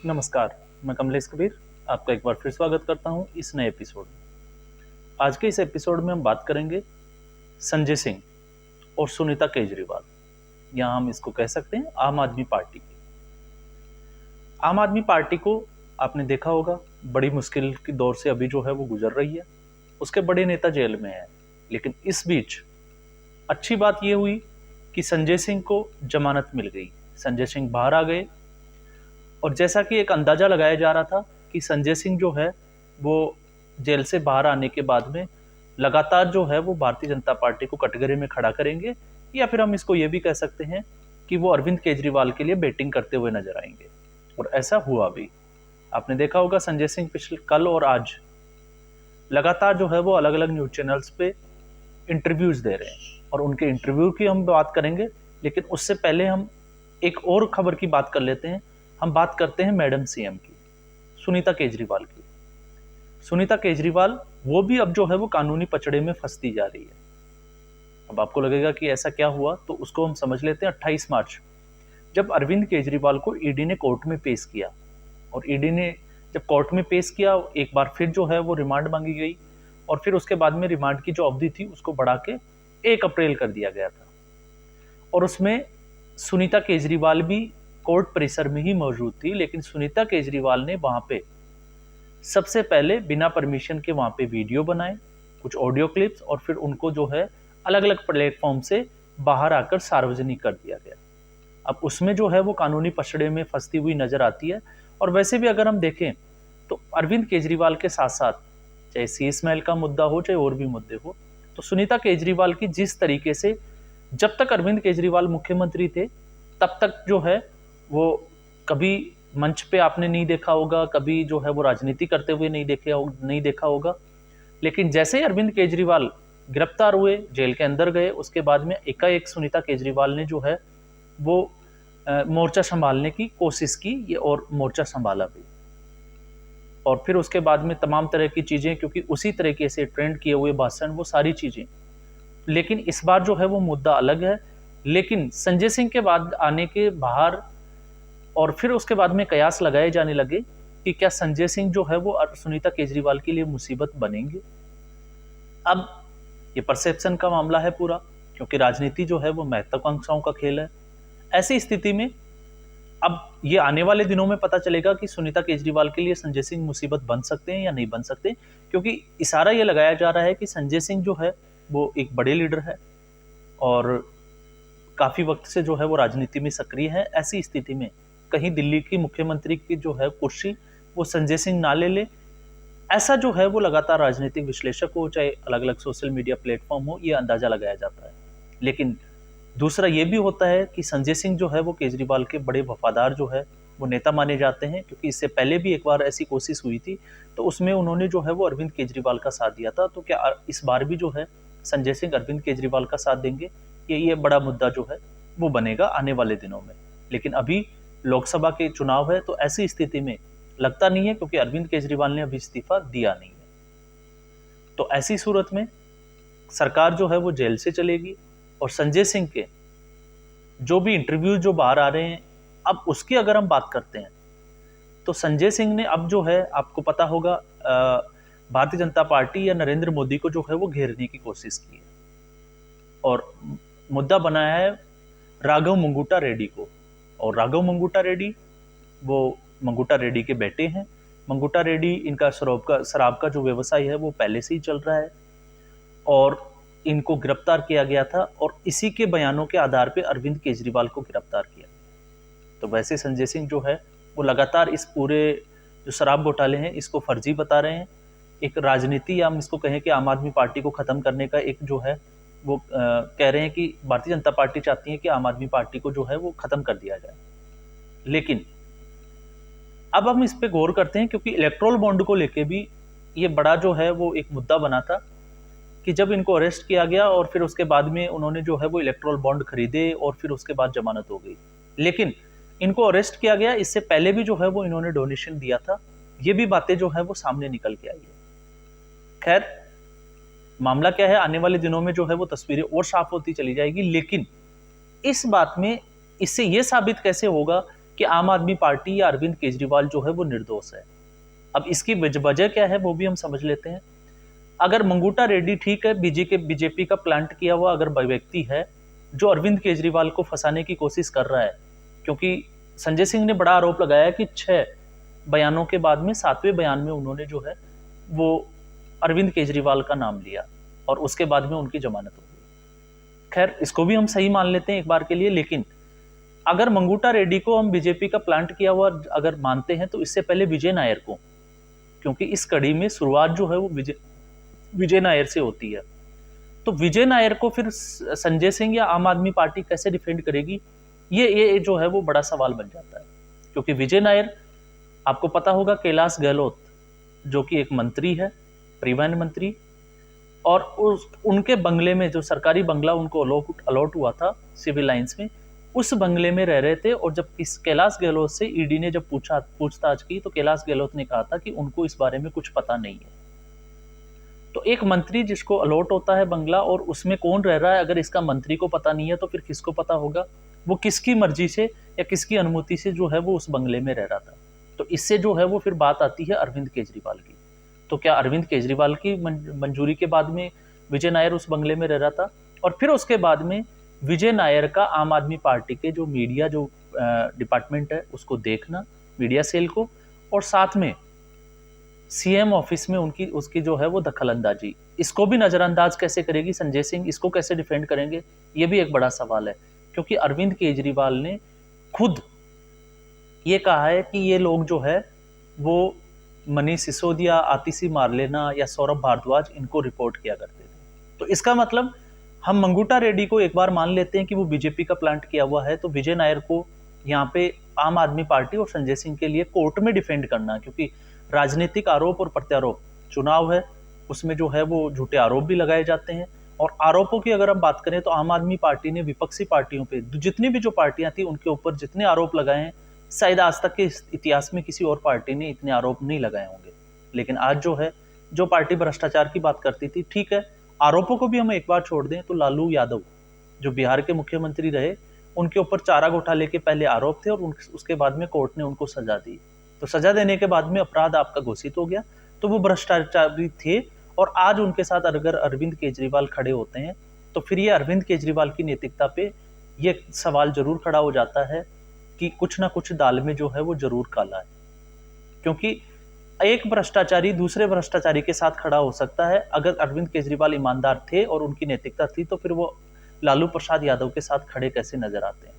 नमस्कार, मैं कमलेश कबीर आपका एक बार फिर स्वागत करता हूं इस नए एपिसोड में। आज के इस एपिसोड में हम बात करेंगे संजय सिंह और सुनीता केजरीवाल, या हम इसको कह सकते हैं आम आदमी पार्टी की। आम आदमी पार्टी को आपने देखा होगा, बड़ी मुश्किल के दौर से अभी जो है वो गुजर रही है। उसके बड़े नेता जेल में हैं, लेकिन इस बीच अच्छी बात यह हुई कि संजय सिंह को जमानत मिल गई। संजय सिंह बाहर आ गए, और जैसा कि एक अंदाजा लगाया जा रहा था कि संजय सिंह जो है वो जेल से बाहर आने के बाद में लगातार जो है वो भारतीय जनता पार्टी को कटघरे में खड़ा करेंगे, या फिर हम इसको ये भी कह सकते हैं कि वो अरविंद केजरीवाल के लिए बैटिंग करते हुए नजर आएंगे। और ऐसा हुआ भी। आपने देखा होगा संजय सिंह पिछले कल और आज लगातार जो है वो अलग अलग न्यूज चैनल्स पे इंटरव्यूज दे रहे हैं, और उनके इंटरव्यू की हम बात करेंगे। लेकिन उससे पहले हम एक और खबर की बात कर लेते हैं। हम बात करते हैं मैडम सीएम की, सुनीता केजरीवाल की। सुनीता केजरीवाल वो भी अब जो है वो कानूनी पचड़े में फंसती जा रही है। अब आपको लगेगा कि ऐसा क्या हुआ, तो उसको हम समझ लेते हैं। 28 मार्च जब अरविंद केजरीवाल को ईडी ने कोर्ट में पेश किया, और ईडी ने जब कोर्ट में पेश किया, एक बार फिर जो है वो रिमांड मांगी गई, और फिर उसके बाद में रिमांड की जो अवधि थी उसको बढ़ा के 1 अप्रैल कर दिया गया था। और उसमें सुनीता केजरीवाल भी कोर्ट परिसर में ही मौजूद थी, लेकिन सुनीता केजरीवाल ने वहां पे सबसे पहले बिना परमिशन के वहां पे वीडियो बनाए, कुछ ऑडियो क्लिप्स, और फिर उनको जो है अलग अलग प्लेटफॉर्म से बाहर आकर सार्वजनिक कर दिया गया। अब उसमें जो है वो कानूनी पछड़े में फंसती हुई नजर आती है। और वैसे भी अगर हम देखें तो अरविंद केजरीवाल के साथ साथ, चाहे शीश महल का मुद्दा हो चाहे और भी मुद्दे हो, तो सुनीता केजरीवाल की जिस तरीके से जब तक अरविंद केजरीवाल मुख्यमंत्री थे तब तक जो है वो कभी मंच पे आपने नहीं देखा होगा, कभी जो है वो राजनीति करते हुए नहीं देखा होगा। लेकिन जैसे ही अरविंद केजरीवाल गिरफ्तार हुए, जेल के अंदर गए, उसके बाद में एकाएक सुनीता केजरीवाल ने जो है वो मोर्चा संभालने की कोशिश की, और मोर्चा संभाला भी। और फिर उसके बाद में तमाम तरह की चीजें, क्योंकि उसी तरीके से ट्रेंड किए हुए भाषण, वो सारी चीजें। लेकिन इस बार जो है वो मुद्दा अलग है। लेकिन संजय सिंह के बाद आने के बाहर, और फिर उसके बाद में कयास लगाए जाने लगे कि क्या संजय सिंह जो है वो सुनीता केजरीवाल के लिए मुसीबत बनेंगे। अब ये परसेप्शन का मामला है पूरा, क्योंकि राजनीति जो है वो महत्वाकांक्षाओं का खेल है। ऐसी स्थिति में अब ये आने वाले दिनों में पता चलेगा कि सुनीता केजरीवाल के लिए संजय सिंह मुसीबत बन सकते हैं या नहीं बन सकते, क्योंकि इशारा ये लगाया जा रहा है कि संजय सिंह जो है वो एक बड़े लीडर है, और काफी वक्त से जो है वो राजनीति में सक्रिय है। ऐसी स्थिति में कहीं दिल्ली की मुख्यमंत्री की जो है कुर्सी वो संजय सिंह ना ले ले, ऐसा जो है वो लगातार राजनीतिक विश्लेषक हो चाहे अलग अलग सोशल मीडिया प्लेटफॉर्म हो, ये अंदाजा लगाया जाता है। लेकिन दूसरा ये भी होता है कि संजय सिंह जो है वो केजरीवाल के बड़े वफादार जो है वो नेता माने जाते हैं, क्योंकि इससे पहले भी एक बार ऐसी कोशिश हुई थी, तो उसमें उन्होंने जो है वो अरविंद केजरीवाल का साथ दिया था। तो क्या इस बार भी जो है संजय सिंह अरविंद केजरीवाल का साथ देंगे, ये बड़ा मुद्दा जो है वो बनेगा आने वाले दिनों में। लेकिन अभी लोकसभा के चुनाव है, तो ऐसी स्थिति में लगता नहीं है, क्योंकि अरविंद केजरीवाल ने अभी इस्तीफा दिया नहीं है। तो ऐसी सूरत में सरकार जो है वो जेल से चलेगी, और संजय सिंह के जो भी इंटरव्यू जो बाहर आ रहे हैं, अब उसकी अगर हम बात करते हैं तो संजय सिंह ने अब जो है, आपको पता होगा, भारतीय जनता पार्टी या नरेंद्र मोदी को जो है वो घेरने की कोशिश की है, और मुद्दा बनाया है राघव मंगूटा रेड्डी को। और राघव मंगूटा रेड्डी वो मंगूटा रेड्डी के बेटे हैं। मंगूटा रेड्डी, इनका शराब का जो व्यवसाय है वो पहले से ही चल रहा है, और इनको गिरफ्तार किया गया था, और इसी के बयानों के आधार पर अरविंद केजरीवाल को गिरफ्तार किया। तो वैसे संजय सिंह जो है वो लगातार इस पूरे जो शराब घोटाले हैं इसको फर्जी बता रहे हैं। एक राजनीति, या हम इसको कहें कि आम आदमी पार्टी को खत्म करने का एक जो है वो कह रहे हैं कि भारतीय जनता पार्टी चाहती है कि आम आदमी पार्टी को जो है वो खत्म कर दिया जाए। लेकिन अब हम इस पे गौर करते हैं, क्योंकि इलेक्ट्रोल बॉन्ड को लेके भी ये बड़ा जो है वो एक मुद्दा बना था, कि जब इनको अरेस्ट किया गया और फिर उसके बाद में उन्होंने जो है वो इलेक्ट्रोल बॉन्ड खरीदे, और फिर उसके बाद जमानत हो गई। लेकिन इनको अरेस्ट किया गया, इससे पहले भी जो है वो इन्होंने डोनेशन दिया था। ये भी बातें जो है वो सामने निकल के आई है। खैर, मामला क्या है, आने वाले दिनों में जो है वो तस्वीरें और साफ होती चली जाएगी। लेकिन इस बात में इससे ये साबित कैसे होगा कि आम आदमी पार्टी या अरविंद केजरीवाल जो है वो निर्दोष है। अब इसकी वजह क्या है वो भी हम समझ लेते हैं। अगर मंगूटा रेड्डी ठीक है, बीजेपी का प्लांट किया हुआ अगर व्यक्ति है जो अरविंद केजरीवाल को फंसाने की कोशिश कर रहा है, क्योंकि संजय सिंह ने बड़ा आरोप लगाया कि 6 बयानों के बाद में 7वें बयान में उन्होंने जो है वो अरविंद केजरीवाल का नाम लिया और उसके बाद में उनकी जमानत हो गई। खैर, इसको भी हम सही मान लेते हैं एक बार के लिए, लेकिन अगर मंगूटा रेड्डी को हम बीजेपी का प्लांट किया हुआ अगर मानते हैं तो इससे पहले विजय नायर को, क्योंकि इस कड़ी में शुरुआत जो है वो विजय नायर से होती है। तो विजय नायर को फिर संजय सिंह या आम आदमी पार्टी कैसे डिफेंड करेगी, ये जो है वो बड़ा सवाल बन जाता है। क्योंकि विजय नायर, आपको पता होगा, कैलाश गहलोत जो कि एक मंत्री है, परिवहन मंत्री, और उनके बंगले में जो सरकारी बंगला उनको अलॉट हुआ था सिविल लाइंस में, उस बंगले में रह रहे थे। और जब इस कैलाश गहलोत से ईडी ने जब पूछताछ की तो कैलाश गहलोत ने कहा था कि उनको इस बारे में कुछ पता नहीं है। तो एक मंत्री जिसको अलॉट होता है बंगला और उसमें कौन रह रहा है, अगर इसका मंत्री को पता नहीं है तो फिर किसको पता होगा? वो किसकी मर्जी से या किसकी अनुमति से जो है वो उस बंगले में रह रहा था। तो इससे जो है वो फिर बात आती है अरविंद केजरीवाल की। तो क्या अरविंद केजरीवाल की मंजूरी के बाद में विजय नायर उस बंगले में रह रहा था? और फिर उसके बाद में विजय नायर का आम आदमी पार्टी के जो मीडिया जो डिपार्टमेंट है उसको देखना, मीडिया सेल को, और साथ में सीएम ऑफिस में उसकी जो है वो दखलंदाजी, इसको भी नजरअंदाज कैसे करेगी संजय सिंह? इसको कैसे डिफेंड करेंगे? ये भी एक बड़ा सवाल है। क्योंकि अरविंद केजरीवाल ने खुद ये कहा है कि ये लोग जो है वो मनीष सिसोदिया, आतिशी मारलेना या सौरभ भारद्वाज इनको रिपोर्ट किया करते थे। तो इसका मतलब हम मंगूटा रेड्डी को एक बार मान लेते हैं कि वो बीजेपी का प्लांट किया हुआ है, तो विजय नायर को यहाँ पे आम आदमी पार्टी और संजय सिंह के लिए कोर्ट में डिफेंड करना, क्योंकि राजनीतिक आरोप और प्रत्यारोप, चुनाव है, उसमें जो है वो झूठे आरोप भी लगाए जाते हैं। और आरोपों की अगर हम बात करें तो आम आदमी पार्टी ने विपक्षी पार्टियों पे, जितनी भी जो पार्टियां थी उनके ऊपर जितने आरोप लगाए हैं, शायद आज तक के इतिहास में किसी और पार्टी ने इतने आरोप नहीं लगाए होंगे। लेकिन आज जो है, जो पार्टी भ्रष्टाचार की बात करती थी, ठीक है, आरोपों को भी हम एक बार छोड़ दें तो लालू यादव जो बिहार के मुख्यमंत्री रहे, उनके ऊपर चारा घोटाले के पहले आरोप थे और उसके बाद में कोर्ट ने उनको सजा दी। तो सजा देने के बाद में अपराध आपका घोषित हो गया, तो वो भ्रष्टाचारी थे। और आज उनके साथ अगर अरविंद केजरीवाल खड़े होते हैं तो फिर ये अरविंद केजरीवाल की नैतिकता पे ये सवाल जरूर खड़ा हो जाता है कि कुछ ना कुछ दाल में जो है वो जरूर काला है। क्योंकि एक भ्रष्टाचारी दूसरे भ्रष्टाचारी के साथ खड़ा हो सकता है, अगर अरविंद केजरीवाल ईमानदार थे और उनकी नैतिकता थी तो फिर वो लालू प्रसाद यादव के साथ खड़े कैसे नजर आते हैं?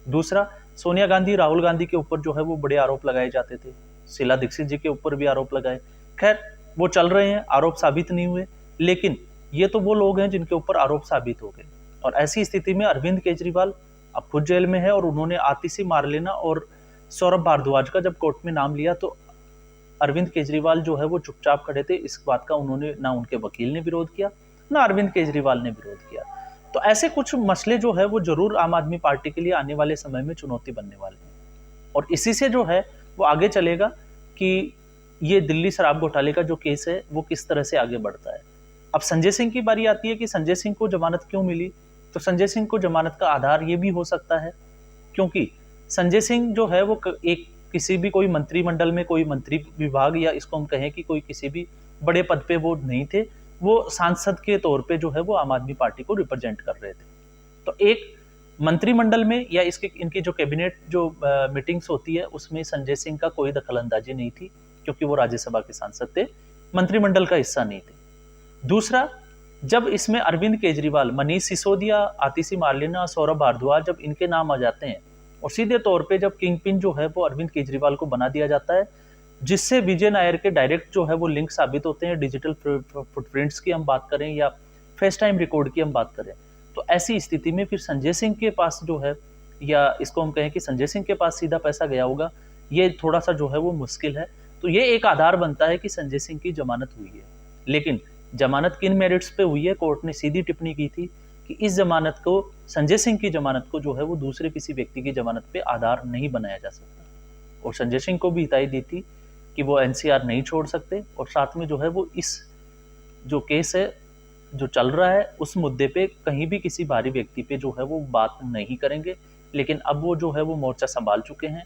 दूसरा, सोनिया गांधी, राहुल गांधी के ऊपर जो है वो बड़े आरोप लगाए जाते थे, शीला दीक्षित जी के ऊपर भी आरोप लगाए। खैर, वो चल रहे हैं, आरोप साबित नहीं हुए, लेकिन ये तो वो लोग हैं जिनके ऊपर आरोप साबित हो गए। और ऐसी स्थिति में अरविंद केजरीवाल अब खुद जेल में है और उन्होंने आतिशी मारलेना और सौरभ भारद्वाज का जब कोर्ट में नाम लिया तो अरविंद केजरीवाल जो है वो चुपचाप खड़े थे। इस बात का उन्होंने, ना उनके वकील ने विरोध किया, ना अरविंद केजरीवाल ने विरोध किया। तो ऐसे कुछ मसले जो है वो जरूर आम आदमी पार्टी के लिए आने वाले समय में चुनौती बनने वाले हैं। और इसी से जो है वो आगे चलेगा कि ये दिल्ली शराब घोटाले का जो केस है वो किस तरह से आगे बढ़ता है। अब संजय सिंह की बारी आती है कि संजय सिंह को जमानत क्यों मिली? तो संजय सिंह को जमानत का आधार ये भी हो सकता है क्योंकि संजय सिंह जो है वो एक किसी भी कोई मंत्रिमंडल में कोई मंत्री विभाग, या इसको हम कहें कि कोई किसी भी बड़े पद पे वो नहीं थे, वो सांसद के तौर पे जो है वो आम आदमी पार्टी को रिप्रेजेंट कर रहे थे। तो एक मंत्रिमंडल में या इनकी जो कैबिनेट जो मीटिंग्स होती है उसमें संजय सिंह का कोई दखलंदाजी नहीं थी, क्योंकि वो राज्यसभा के सांसद थे, मंत्रिमंडल का हिस्सा नहीं थे। दूसरा, जब इसमें अरविंद केजरीवाल, मनीष सिसोदिया, आतिशी मारलेना, सौरभ भारद्वाज, जब इनके नाम आ जाते हैं और सीधे तौर पे जब किंग पिन जो है वो अरविंद केजरीवाल को बना दिया जाता है, जिससे विजय नायर के डायरेक्ट जो है वो लिंक साबित होते हैं, डिजिटल फुटप्रिंट्स की हम बात करें या फेस टाइम रिकॉर्ड की हम बात करें, तो ऐसी स्थिति में फिर संजय सिंह के पास जो है, या इसको हम कहें कि संजय सिंह के पास सीधा पैसा गया होगा, ये थोड़ा सा जो है वो मुश्किल है। तो ये एक आधार बनता है कि संजय सिंह की जमानत हुई है। लेकिन जमानत किन मेरिट्स पे हुई है? कोर्ट ने सीधी टिप्पणी की थी कि इस जमानत को, संजय सिंह की जमानत को जो है वो दूसरे किसी व्यक्ति की जमानत पे आधार नहीं बनाया जा सकता। और संजय सिंह को भी हिदायत दी थी कि वो एनसीआर नहीं छोड़ सकते, और साथ में जो है वो इस जो केस है जो चल रहा है उस मुद्दे पे कहीं भी किसी बाहरी व्यक्ति पे जो है वो बात नहीं करेंगे। लेकिन अब वो जो है वो मोर्चा संभाल चुके हैं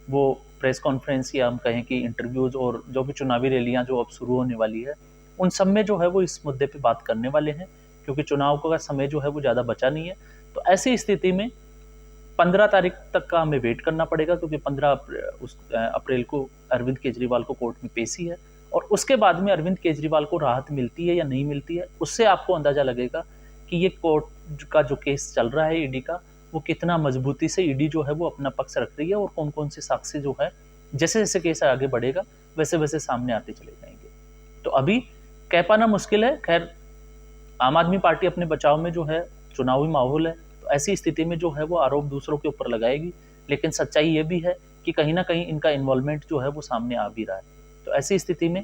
वो प्रेस कॉन्फ्रेंस या हम कहें कि इंटरव्यूज़ और जो भी चुनावी रैलियाँ जो अब शुरू होने वाली है, उन सब में जो है वो इस मुद्दे पे बात करने वाले हैं, क्योंकि चुनाव का समय जो है वो ज़्यादा बचा नहीं है। तो ऐसी स्थिति में 15 तारीख तक का हमें वेट करना पड़ेगा, क्योंकि 15 अप्रैल को अरविंद केजरीवाल को कोर्ट में पेशी है, और उसके बाद में अरविंद केजरीवाल को राहत मिलती है या नहीं मिलती है, उससे आपको अंदाजा लगेगा कि ये कोर्ट का जो केस चल रहा है ईडी का, वो कितना मजबूती से ईडी जो है वो अपना पक्ष रख रही है, और कौन कौन से साक्ष्य जो है जैसे जैसे केस आगे बढ़ेगा वैसे वैसे सामने आते चले जाएंगे। तो अभी कह पाना मुश्किल है। खैर, आम आदमी पार्टी अपने बचाव में जो है, चुनावी माहौल है, तो ऐसी स्थिति में जो है वो आरोप दूसरों के ऊपर लगाएगी, लेकिन सच्चाई ये भी है कि कहीं ना कहीं इनका इन्वॉल्वमेंट जो है वो सामने आ भी रहा है। तो ऐसी स्थिति में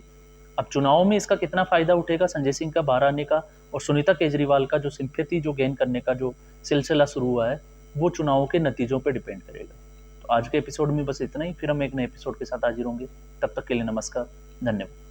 अब चुनाव में इसका कितना फायदा उठेगा, संजय सिंह का बाहर आने का और सुनीता केजरीवाल का जो सिंपैथी जो गेन करने का जो सिलसिला शुरू हुआ है, वो चुनावों के नतीजों पर डिपेंड करेगा। तो आज के एपिसोड में बस इतना ही, फिर हम एक नए एपिसोड के साथ हाजिर होंगे। तब तक के लिए नमस्कार, धन्यवाद।